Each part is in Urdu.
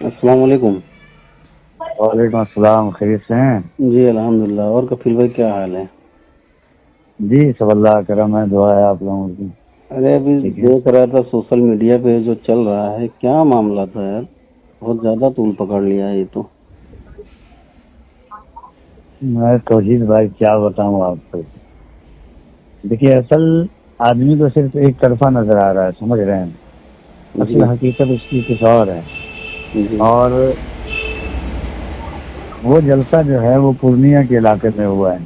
السلام علیکم۔ وعلیکم السلام، خیریت سے ہیں؟ جی الحمدللہ۔ اور کفیل بھائی کیا حال ہے؟ جی سب اللہ کا کرم ہے، دعا ہے آپ لوگوں کی۔ ارے ابھی دیکھ رہا تھا سوشل میڈیا پہ جو چل رہا ہے، کیا معاملہ تھا یار، بہت زیادہ طول پکڑ لیا ہے یہ تو۔ میں توحید بھائی کیا بتاؤں آپ کو، دیکھیے اصل آدمی کو صرف ایک طرفہ نظر آ رہا ہے، سمجھ رہے ہیں؟ اصل حقیقت اس کی کچھ اور ہے۔ جی اور وہ جلسہ جو ہے وہ پورنیہ کے علاقے میں ہوا ہے۔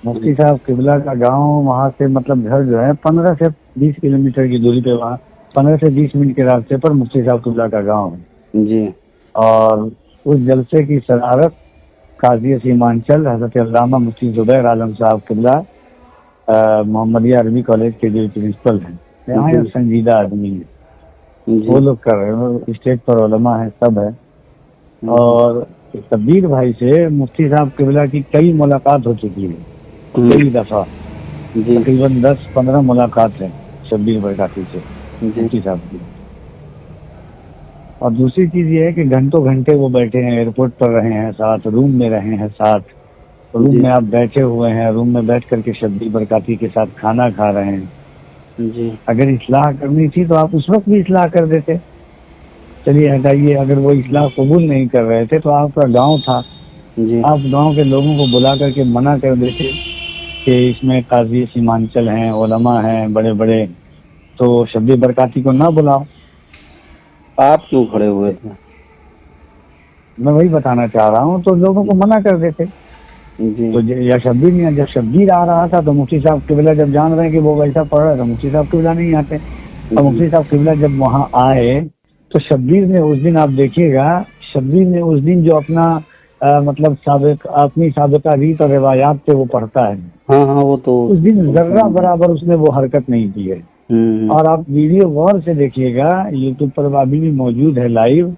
مفتی صاحب قبلہ کا گاؤں وہاں سے مطلب گھر جو ہے 15 سے 20 کلومیٹر کی دوری پہ، وہاں 15 سے 20 منٹ کے راستے پر مفتی صاحب قبلہ کا گاؤں ہے۔ جی اور اس جلسے کی صدارت قاضی سیمانچل حضرت علامہ مفتی زبیر عالم صاحب قبلہ محمدیہ عربی کالج کے جو پرنسپل ہیں، یہاں ایک سنجیدہ آدمی ہے، وہ لوگ کر رہے ہیں، اسٹیج پر علماء ہیں، سب ہے۔ اور شبیر بھائی سے مفتی صاحب قبلہ کی کئی ملاقات ہو چکی ہے، کئی دفعہ، تقریباً 10-15 ملاقات ہیں شبیر بھائی سے مفتی صاحب کی۔ اور دوسری چیز یہ ہے کہ گھنٹوں گھنٹے وہ بیٹھے ہیں، ایئرپورٹ پر رہے ہیں ساتھ، روم میں رہے ہیں ساتھ، روم میں آپ بیٹھے ہوئے ہیں، روم میں بیٹھ کر کے شبیر برکاتی کے ساتھ کھانا کھا رہے ہیں۔ جی اگر اصلاح کرنی تھی تو آپ اس وقت بھی اصلاح کر دیتے۔ چلیے ہٹائیے، اگر وہ اصلاح قبول نہیں کر رہے تھے تو آپ کا گاؤں تھا، جی آپ گاؤں کے لوگوں کو بلا کر کے منع کر دیتے کہ اس میں قاضی سیمانچل ہیں، علماء ہیں بڑے بڑے، تو شبیر برکاتی کو نہ بلاؤ۔ آپ کیوں کھڑے ہوئے تھے؟ میں وہی بتانا چاہ رہا ہوں، تو لوگوں کو منع کر دیتے۔ جی تو یا شبیر نہیں، جب شبیر آ رہا تھا تو مفتی صاحب قبلہ جب جان رہے ہیں کہ وہ ویسا پڑھ رہا ہے تو مفتی صاحب قبلہ نہیں آتے، اور مفتی صاحب قبلہ جب وہاں آئے تو شبیر نے اس دن، آپ دیکھیے گا، شبیر نے اس دن جو اپنا مطلب اپنی سابقہ ریت اور روایات سے وہ پڑھتا ہے، ہاں وہ تو اس دن ذرہ برابر اس نے وہ حرکت نہیں کی ہے۔ اور آپ ویڈیو غور سے دیکھیے گا، یوٹیوب پر ابھی بھی موجود ہے لائیو،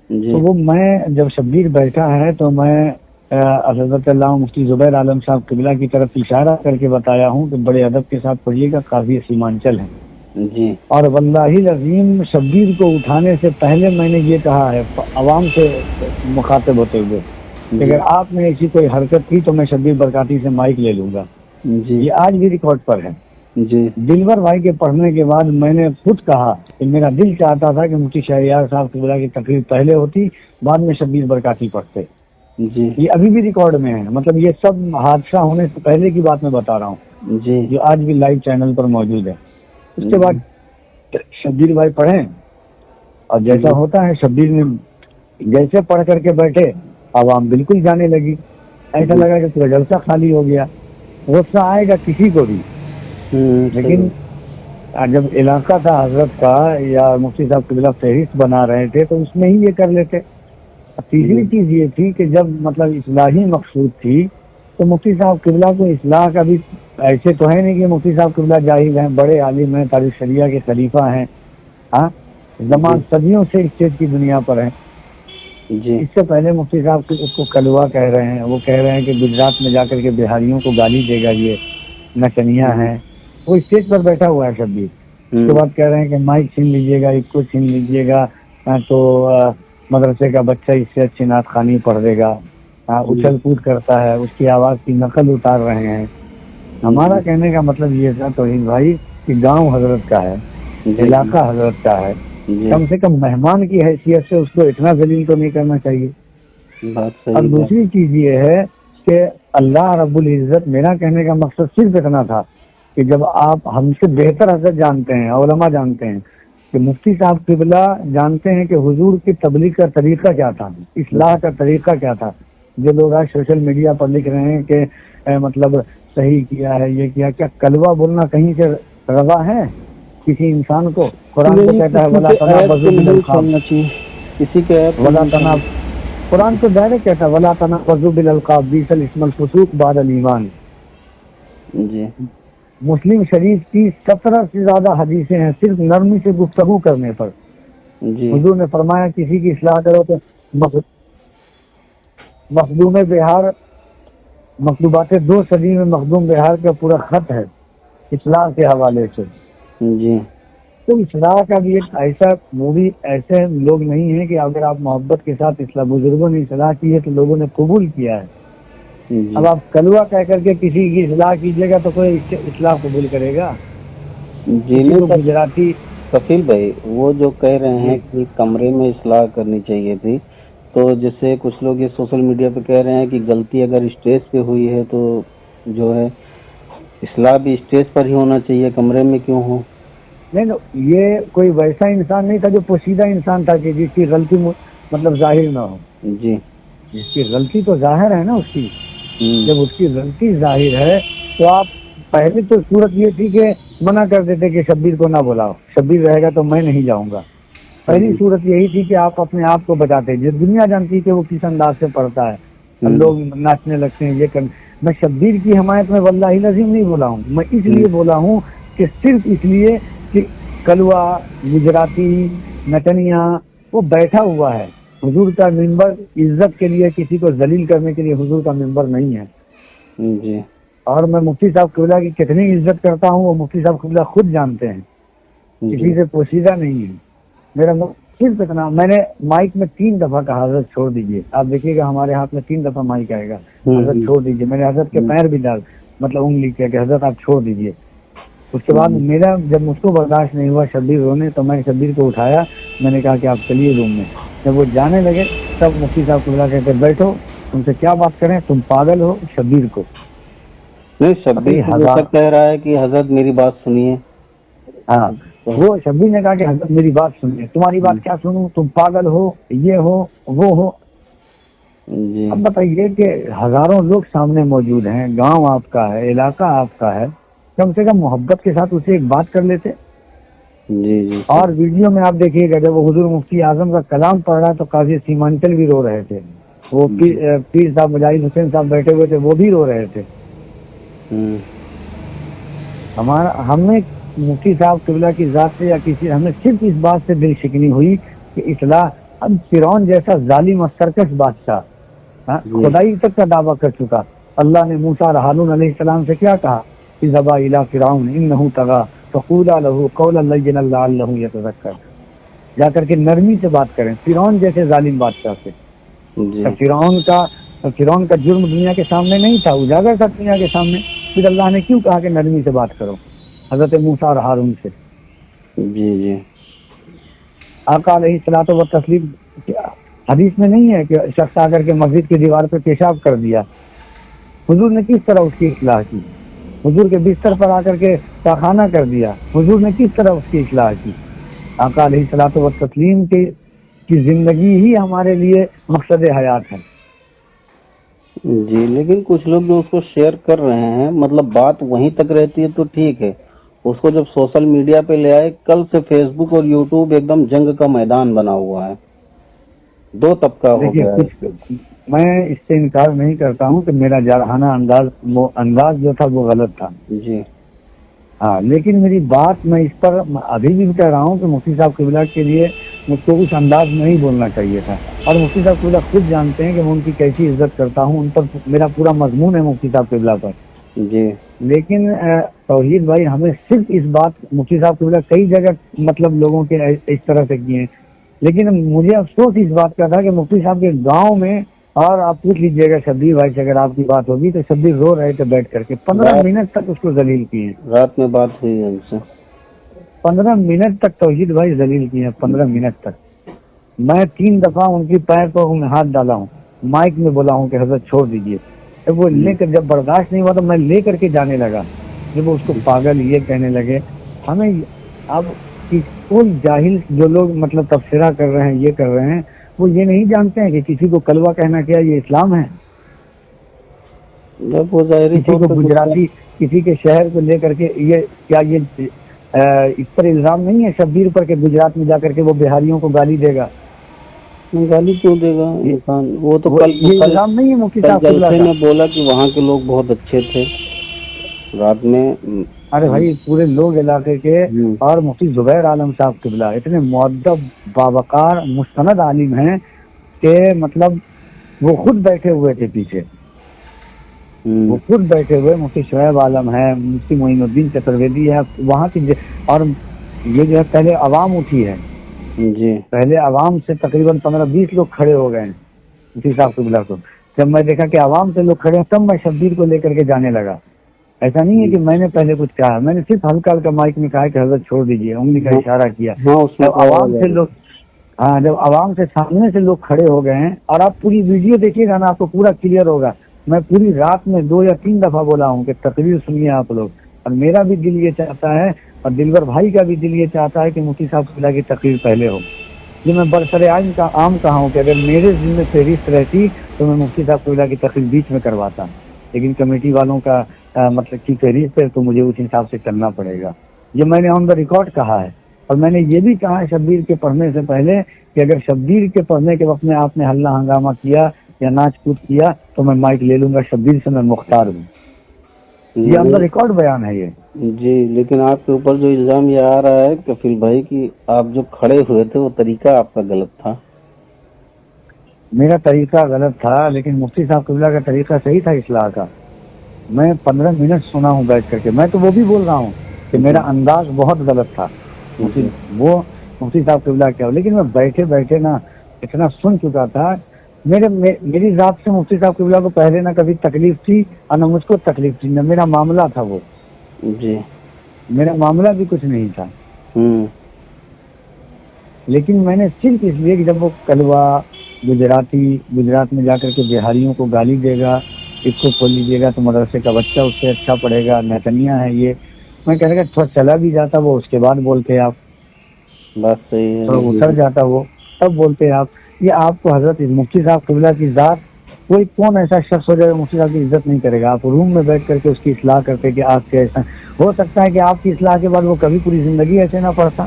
تو وہ میں جب شبیر بیٹھا ہے تو میں حضرت علامہ مفتی زبیر عالم صاحب قبلہ کی طرف اشارہ کر کے بتایا ہوں کہ بڑے ادب کے ساتھ پڑھیے گا، قاضی سیمانچل ہیں۔ جی اور واللہ العظیم شبیر کو اٹھانے سے پہلے میں نے یہ کہا ہے عوام سے مخاطب ہوتے ہوئے کہ اگر آپ نے ایسی کوئی حرکت کی تو میں شبیر برکاتی سے مائک لے لوں گا۔ یہ آج بھی ریکارڈ پر ہے۔ جی دلور بھائی کے پڑھنے کے بعد میں نے خود کہا کہ میرا دل چاہتا تھا کہ مفتی شہریار صاحب قبلہ کی تقریر پہلے ہوتی، بعد میں شبیر برکاتی پڑھتے۔ جی یہ ابھی بھی ریکارڈ میں ہے، مطلب یہ سب حادثہ ہونے سے پہلے کی بات میں بتا رہا ہوں، جی جو آج بھی لائیو چینل پر موجود ہے۔ اس کے بعد شبیر بھائی پڑھیں، اور جیسا ہوتا ہے شبیر نے جیسے پڑھ کر کے بیٹھے، عوام بالکل جانے لگی، ایسا لگا کہ پورا جلسہ خالی ہو گیا۔ غصہ آئے گا کسی کو بھی، لیکن جب علاقہ تھا حضرت کا یا مفتی صاحب قبلہ فہرست بنا رہے تھے تو اس میں ہی یہ کر لیتے۔ تیسری چیز یہ تھی کہ جب مطلب اصلاحی مقصود تھی تو مفتی صاحب قبلہ کو اصلاح کا بھی ایسے تو ہے نہیں کہ مفتی صاحب قبلہ جاہل ہیں، بڑے عالم ہیں، تاریخ شریعہ کے خلیفہ ہیں، ہاں زمان صدیوں سے اسٹیج کی دنیا پر ہیں۔ اس سے پہلے مفتی صاحب اس کو کلوا کہہ رہے ہیں، وہ کہہ رہے ہیں کہ گجرات میں جا کر کے بہاریوں کو گالی دے گا، یہ نچنیا ہے، وہ اسٹیج پر بیٹھا ہوا ہے شبیر۔ اس کے بعد کہہ رہے ہیں کہ مائک چھین لیجیے گا، اس کو چھین لیجیے گا تو مدرسے کا بچہ اس سے اچھی نعت خوانی پڑھ دے گا، اچھل کود کرتا ہے، اس کی آواز کی نقل اتار رہے ہیں۔ ہمارا کہنے کا مطلب یہ تھا توہین بھائی کہ گاؤں حضرت کا ہے، علاقہ حضرت کا ہے، کم سے کم مہمان کی حیثیت سے اس کو اتنا ذلیل تو نہیں کرنا چاہیے۔ اور دوسری چیز یہ ہے کہ اللہ رب العزت، میرا کہنے کا مقصد صرف اتنا تھا کہ جب آپ ہم سے بہتر حضرت جانتے ہیں، علماء جانتے ہیں کہ مفتی صاحب قبلہ جانتے ہیں کہ حضور کی تبلیغ کا طریقہ کیا تھا، اصلاح کا طریقہ کیا تھا۔ جو لوگ آج سوشل میڈیا پر لکھ رہے ہیں کہ مطلب صحیح کیا ہے، یہ کیا کلوہ بولنا کہیں سے روا ہے کسی انسان کو؟ قرآن تو کہتا ہے ولا تنابزوا بالالقاب، قرآن تو ڈائریکٹ کہتا ہے ولا تنابزوا بالالقاب بئس الاسم الفسوق بعد الایمان۔ مسلم شریف کی 17 سے زیادہ حدیثیں ہیں صرف نرمی سے گفتگو کرنے پر۔ حضور نے فرمایا کسی کی اصلاح کرو تو مخدوم بہار، مکتوبات 2 صدی میں مخدوم بہار کا پورا خط ہے اصلاح کے حوالے سے۔ تو اصلاح کا بھی ایک ایسا، وہ بھی ایسے لوگ نہیں ہیں کہ اگر آپ محبت کے ساتھ اصلاح، بزرگوں نے اصلاح کی ہے تو لوگوں نے قبول کیا ہے. جی اب آپ کلوا کہہ کر کے کسی کی اصلاح کیجیے گا تو کوئی اصلاح قبول کرے گا؟ جی کسی نہیں کو گجراتی کفیل بھائی، وہ جو کہہ رہے ہیں کہ کمرے میں اصلاح کرنی چاہیے تھی، تو جیسے کچھ لوگ یہ سوشل میڈیا پہ کہہ رہے ہیں کہ غلطی اگر اسٹیج پہ ہوئی ہے تو جو ہے اصلاح بھی اسٹیج پر ہی ہونا چاہیے، کمرے میں کیوں ہو؟ نہیں تو یہ کوئی ویسا انسان نہیں تھا جو پوشیدہ انسان تھا کہ جس کی غلطی مطلب ظاہر نہ ہو. جی جس کی غلطی تو ظاہر ہے نا اس کی. ہوں، جب اس کی غلطی ظاہر ہے تو آپ پہلے تو صورت یہ تھی کہ منع کر دیتے کہ شبیر کو نہ بلاؤ، شبیر رہے گا تو میں نہیں جاؤں گا. پہلی جی صورت یہی تھی کہ آپ اپنے آپ کو بچاتے. جو دنیا جانتی کہ وہ کس انداز سے پڑھتا ہے، ہوں، لوگ ناچنے لگتے ہیں یہ کر. میں شبیر کی حمایت میں واللہ لازم نہیں بولا ہوں، میں اس لیے بولا ہوں کہ صرف اس لیے کہ کلوا، گجراتی، نچنیا وہ بیٹھا ہوا ہے. حضور کا ممبر عزت کے لیے، کسی کو ذلیل کرنے کے لیے حضور کا ممبر نہیں ہے. جی اور میں مفتی صاحب قبلہ کی کتنی عزت کرتا ہوں وہ مفتی صاحب قبلہ خود جانتے ہیں، جی کسی سے پوشیدہ نہیں ہے. میرا صرف اتنا، میں نے مائک میں 3 دفعہ کہا حضرت چھوڑ دیجئے. آپ دیکھیے گا ہمارے ہاتھ میں 3 دفعہ مائک آئے گا، حضرت چھوڑ دیجئے. میں نے حضرت کے پیر بھی ڈال مطلب انگلی کیا کہ حضرت آپ چھوڑ دیجئے. اس کے بعد میرا جب مجھ کو برداشت نہیں ہوا شبیر رونے، تو میں نے شبیر کو اٹھایا، میں نے کہا کہ آپ چلیے روم میں. جب وہ جانے لگے تب مفتی صاحب قبلہ کہتے بیٹھو، تم سے کیا بات کریں، تم پاگل ہو. شبیر کو نہیں، شبیر تو جیسا کہہ رہا ہے کہ حضرت میری بات سنیے. ہاں، وہ شبیر نے کہا کہ حضرت میری بات سنیے. تمہاری بات کیا سنوں، تم پاگل ہو، یہ ہو وہ ہو. جی اب بتائیے کہ ہزاروں لوگ سامنے موجود ہیں، گاؤں آپ کا ہے، علاقہ آپ کا ہے، کم سے کم محبت کے ساتھ اسے ایک بات کر لیتے. جی جی اور ویڈیو میں آپ دیکھیے گا جب وہ حضور مفتی اعظم کا کلام پڑھ رہا ہے تو قاضی سیمانچل بھی رو رہے تھے. وہ پیر صاحب مجاہد حسین صاحب بیٹھے ہوئے تھے، وہ بھی رو رہے تھے. ہم نے مفتی صاحب قبلہ کی ذات سے یا کسی، ہمیں صرف اس بات سے دل شکنی ہوئی کہ اصلاح. اب فرعون جیسا ظالم اور سرکش بادشاہ خدائی تک کا دعویٰ کر چکا. اللہ نے موسیٰ اور ہارون علیہ السلام سے کیا کہا، اذهبا الى فرعون انه طغى فقولا له قولا لینا لعله يتذکر. جا کر کے نرمی سے بات کریں فرعون جیسے ظالم بادشاہ سے. فرعون کا جرم دنیا کے سامنے نہیں تھا، اجاگر تھا دنیا کے سامنے. پھر اللہ نے کیوں کہا کہ نرمی سے بات کرو حضرت موسیٰ اور ہارون سے. جی جی آقا علیہ الصلوۃ والتسلیم حدیث میں نہیں ہے کہ شخص آ کر کے مسجد کی دیوار پہ پیشاب کر دیا، حضور نے کس طرح اس کی اصلاح کی. حضور کے بستر پر آ کر کے پاخانہ کر دیا، حضور نے کس طرح اس کی اصلاح کی. آقا علیہ الصلوۃ والتسلیم کی زندگی ہی ہمارے لیے مقصد حیات ہے. جی لیکن کچھ لوگ جو اس کو شیئر کر رہے ہیں، مطلب بات وہیں تک رہتی ہے تو ٹھیک ہے، اس کو جب سوشل میڈیا پہ لے آئے، کل سے فیس بک اور یوٹیوب ایک دم جنگ کا میدان بنا ہوا ہے، 2 طبقہ ہو دیکھیے گیا ہے. میں اس سے انکار نہیں کرتا ہوں کہ میرا جارحانہ انداز جو تھا وہ غلط تھا. جی ہاں، لیکن میری بات میں اس پر ابھی بھی کہہ رہا ہوں کہ مفتی صاحب قبلہ کے لیے مجھ کو اس انداز میں نہیں بولنا چاہیے تھا. اور مفتی صاحب قبلہ خود جانتے ہیں کہ میں ان کی کیسی عزت کرتا ہوں، ان پر میرا پورا مضمون ہے مفتی صاحب قبلہ پر. جی لیکن توحید بھائی ہمیں صرف اس بات، مفتی صاحب قبلہ کئی جگہ مطلب لوگوں کے اس طرح سے کیے ہیں، لیکن مجھے افسوس اس بات کا تھا کہ مفتی صاحب کے گاؤں میں، اور آپ پوچھ لیجیے گا شبیر بھائی سے اگر آپ کی بات ہوگی تو شبیر رو رہے تھے بیٹھ کر کے. 15 منٹ تک اس کو ذلیل کیے ہیں. رات میں بات ہوئی ہے ان سے. 15 منٹ تک توحید بھائی ذلیل کیے ہیں. 15 منٹ تک میں 3 دفعہ ان کی پیر کو ہاتھ ڈالا ہوں، مائک میں بولا ہوں کہ حضرت چھوڑ دیجیے. وہ لے کر جب برداشت نہیں ہوا تو میں لے کر کے جانے لگا. جب وہ اس کو پاگل یہ کہنے لگے. ہمیں اب کوئی جاہل جو لوگ مطلب تبصرہ کر رہے ہیں، یہ کر رہے ہیں، وہ یہ نہیں جانتے ہیں کہ کسی کو کلوا کہنا کیا یہ اسلام ہے. جب وہ ظاہری کسی کو گجراتی، کسی کے شہر کو لے کر کے یہ اس پر الزام نہیں ہے شبیر پر کہ گجرات میں جا کر کے وہ بہاریوں کو گالی دے گا. گالی کیوں دے گا انسان؟ وہ تو یہ الزام نہیں ہے مفتی صاحب جلسے میں بولا کہ وہاں کے لوگ بہت اچھے تھے رات میں. ارے بھائی پورے لوگ علاقے کے، اور مفتی زبیر عالم صاحب قبلہ اتنے مؤدب باوقار مستند عالم ہیں کہ مطلب وہ خود بیٹھے ہوئے تھے پیچھے. وہ خود بیٹھے ہوئے. مفتی شعیب عالم ہے، مفتی معین الدین چترویدی ہے وہاں کی. اور یہ جو ہے پہلے عوام اٹھی ہے، جی پہلے عوام سے تقریباً 15-20 لوگ کھڑے ہو گئے ہیں مفتی صاحب قبلہ کو. جب میں دیکھا کہ عوام سے لوگ کھڑے ہیں تب میں شبیر کو لے کر کے جانے لگا. ایسا نہیں ہے کہ میں نے پہلے کچھ کہا، میں نے صرف ہلکا ہلکا مائک میں کہا کہ حضرت چھوڑ دیجیے، انگلی کا اشارہ کیا. ہاں اس میں جب عوام سے سامنے سے لوگ کھڑے ہو گئے ہیں، اور آپ پوری ویڈیو دیکھیے گا نا آپ کو پورا کلیئر ہوگا. میں پوری رات میں 2 یا 3 دفعہ بولا ہوں کہ تقریر سنیے آپ لوگ، اور میرا بھی دل یہ چاہتا ہے اور دلبر بھائی کا بھی دل یہ چاہتا ہے کہ مفتی صاحب قبلہ کی تقریر پہلے ہو. یہ میں برسر عام کہا ہوں کہ اگر میرے ذمہ فہرست رہتی تو میں مفتی صاحب قبلہ کی تقریر بیچ میں کرواتا، لیکن کمیٹی والوں کا مطلب کی فہرست ہے تو مجھے اس حساب سے چلنا پڑے گا. یہ میں نے آن دا ریکارڈ کہا ہے. اور میں نے یہ بھی کہا ہے شبیر کے پڑھنے سے پہلے کہ اگر شبیر کے پڑھنے کے وقت میں آپ نے ہلہ ہنگامہ کیا یا ناچ کود کیا تو میں مائک لے لوں گا، شبیر سے میں مختار ہوں. یہ آن دا ریکارڈ بیان ہے یہ. جی لیکن آپ کے اوپر جو الزام یہ آ رہا ہے کفیل بھائی کہ آپ جو کھڑے ہوئے تھے وہ طریقہ آپ کا غلط تھا. میرا طریقہ غلط تھا لیکن مفتی صاحب قبلہ کا طریقہ صحیح تھا اصلاح کا. میں 15 منٹ سنا ہوں بیٹھ کر کے، میں تو وہ بھی بول رہا ہوں کہ میرا انداز بہت غلط تھا، وہ مفتی صاحب قبلہ کیا، لیکن میں بیٹھے بیٹھے نا اتنا سن چکا تھا. میری ذات سے مفتی صاحب قبلہ کو پہلے نہ کبھی تکلیف تھی اور نہ مجھ کو تکلیف تھی، نہ میرا معاملہ تھا وہ. جی میرا معاملہ بھی کچھ نہیں تھا. لیکن میں نے صرف اس لیے کہ جب وہ کلوا گجرات میں جا کر کے بہاریوں کو گالی دے گا، اس کو کھول لیجیے گا تو مدرسے کا بچہ اس سے اچھا پڑھے گا، نیتنیا ہے یہ، میں کہہ رہا تھوڑا چلا بھی جاتا وہ اس کے بعد بولتے آپ، بات صحیح ہے، تھوڑا اتر جاتا وہ تب بولتے آپ. یہ آپ کو حضرت مفتی صاحب قبلہ کی ذات، کوئی کون ایسا شخص ہو جائے مفتی صاحب کی عزت نہیں کرے گا. آپ روم میں بیٹھ کر کے اس کی اصلاح کرتے کہ آپ سے ایسا ہو سکتا ہے کہ آپ کی اصلاح کے بعد وہ کبھی پوری زندگی ایسے نہ پڑھتا.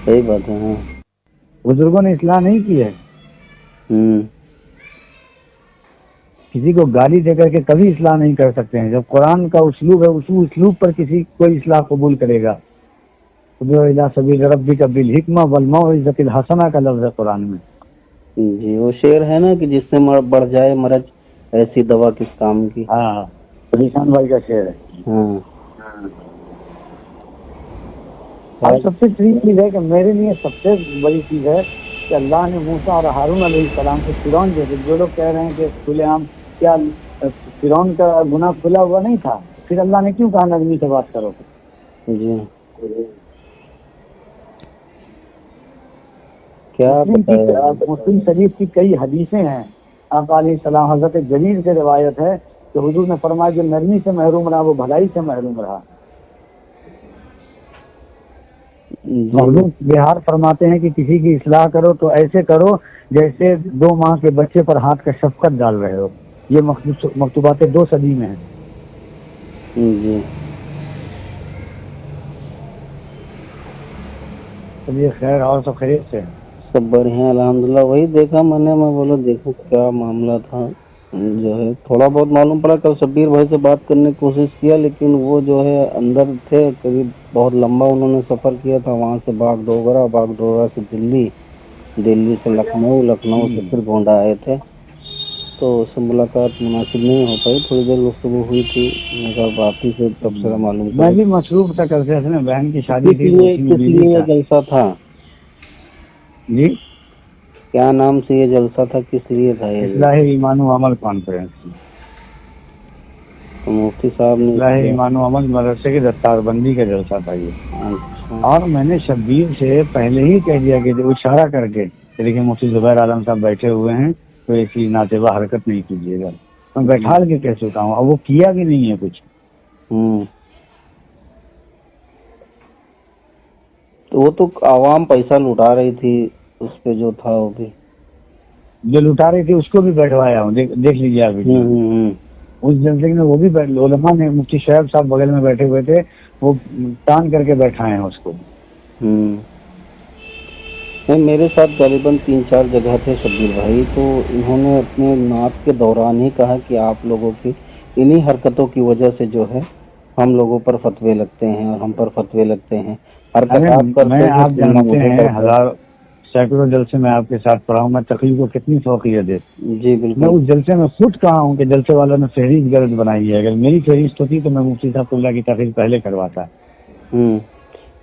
صحیح بات ہے. بزرگوں نے اصلاح نہیں کی ہے. کسی کو گالی دے کر کے کبھی اصلاح نہیں کر سکتے ہیں. جب قرآن کا اسلوب ہے اس اسلوب پر کسی کوئی اصلاح قبول کرے گا. سبیل ربک بالحکمہ والموعظۃ الحسنہ کا لفظ ہے قرآن میں. جی وہ شعر ہے نا کہ جس سے بڑھ جائے مرض ایسی دوا کس کام کی. ہاں علیشان بھائی کا شعر ہے. ہاں اور سب سے بڑی چیز ہے کہ میرے لیے سب سے بڑی چیز ہے کہ اللہ نے موسیٰ اور ہارون علیہ السلام سے فرعون جیسے جو لوگ کہہ رہے ہیں کہ کھلے عام کیا فرعون کا گناہ کھلا ہوا نہیں تھا، پھر اللہ نے کیوں کہا نرمی سے بات کرو؟ جی کیا مسلم شریف کی کئی حدیثیں ہیں. آقا علیہ السلام حضرت جلیل سے روایت ہے کہ حضور نے فرمایا جو نرمی سے محروم رہا وہ بھلائی سے محروم رہا. مخدوم بہار فرماتے ہیں کہ کسی کی اصلاح کرو تو ایسے کرو جیسے 2 ماہ کے بچے پر ہاتھ کا شفقت ڈال رہے ہو. یہ مکتوبات 2 صدی میں ہیں. جی چلیے خیر، اور سب خیریت سے؟ سب بڑھیا الحمدللہ. وہی دیکھا میں نے، میں بولا دیکھو کیا معاملہ تھا. جو ہے تھوڑا بہت معلوم پڑا. کل شبیر بھائی سے بات کرنے کی کوشش کیا لیکن وہ جو ہے اندر تھے. قریب بہت لمبا انہوں نے سفر کیا تھا، وہاں سے باغ ڈوگرا سے دلی سے لکھنؤ سے پھر گونڈا آئے تھے، تو اس سے ملاقات مناسب نہیں ہو پائی. تھوڑی دیر گفتگو ہوئی تھی، بات ہی سے تبصرہ معلوم میں بھی مصروف تھا. کل سے اصل بہن کی شادی تھی. کس لیے یہ جلسہ تھا؟ جی کیا نام سے یہ جلسہ تھا، کس لیے تھا یہ؟ اصلاح ایمان و عمل کانفرنس. مفتی صاحب نے اصلاح ایمان و عمل مدرسے کی دستار بندی کا جلسہ تھا یہ. اور میں نے شبیر سے پہلے ہی کہہ دیا کہ اشارہ کر کے لیکن مفتی زبیر عالم صاحب بیٹھے ہوئے ہیں تو ایسی ناتبہ حرکت نہیں کیجیے گا. میں بیٹھال کے کہہ چکا ہوں، اور وہ کیا بھی نہیں ہے کچھ. تو وہ تو عوام پیسہ لٹا رہی تھی، اس پہ جو تھا وہ بھی جو لٹا رہی تھی اس کو بھی بیٹھوایا ہوں. دیکھ لیجیے آپ اس جلسے میں. وہ بھی علماء نے، مفتی شعیب صاحب بغل میں بیٹھے ہوئے تھے، وہ تان کر کے بیٹھائے ہیں اس کو. میرے ساتھ غالباً 3-4 جگہ تھے شبیر بھائی، تو انہوں نے اپنے نعت کے دوران ہی کہا کہ آپ لوگوں کی انہی حرکتوں کی وجہ سے جو ہے ہم لوگوں پر فتوے لگتے ہیں اور ہم پر فتوے لگتے ہیں. میں آپ جانتے ہیں سینکڑوں جلسے میں آپ کے ساتھ پڑھا ہوں. میں تقریر کو کتنی فوقیت ہے. جی بالکل. میں اس جلسے میں خود کہا ہوں کہ جلسے والوں نے فہرست غلط بنائی ہے. اگر میری فہرست ہوتی تو میں مفتی صاحب قبلہ کی تقریر پہلے کرواتا.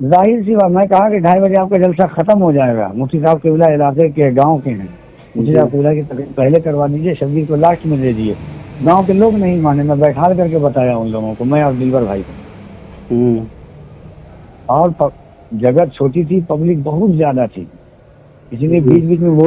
ظاہر سی بات، میں کہا کہ 2:30 بجے آپ کا جلسہ ختم ہو جائے گا. مفتی صاحب قبلہ علاقے کے گاؤں کے ہیں، مفتی صاحب قبلہ کی تقریر پہلے کروا دیجیے، شبیر کو لاسٹ میں دے دیجیے. گاؤں کے لوگ نہیں مانے، میں بیٹھا کر کے بتایا ان لوگوں کو، میں اور دلبر بھائی کو. اور جگہ چھوٹی تھی، پبلک بہت زیادہ تھی، اس لیے بیچ بیچ میں وہ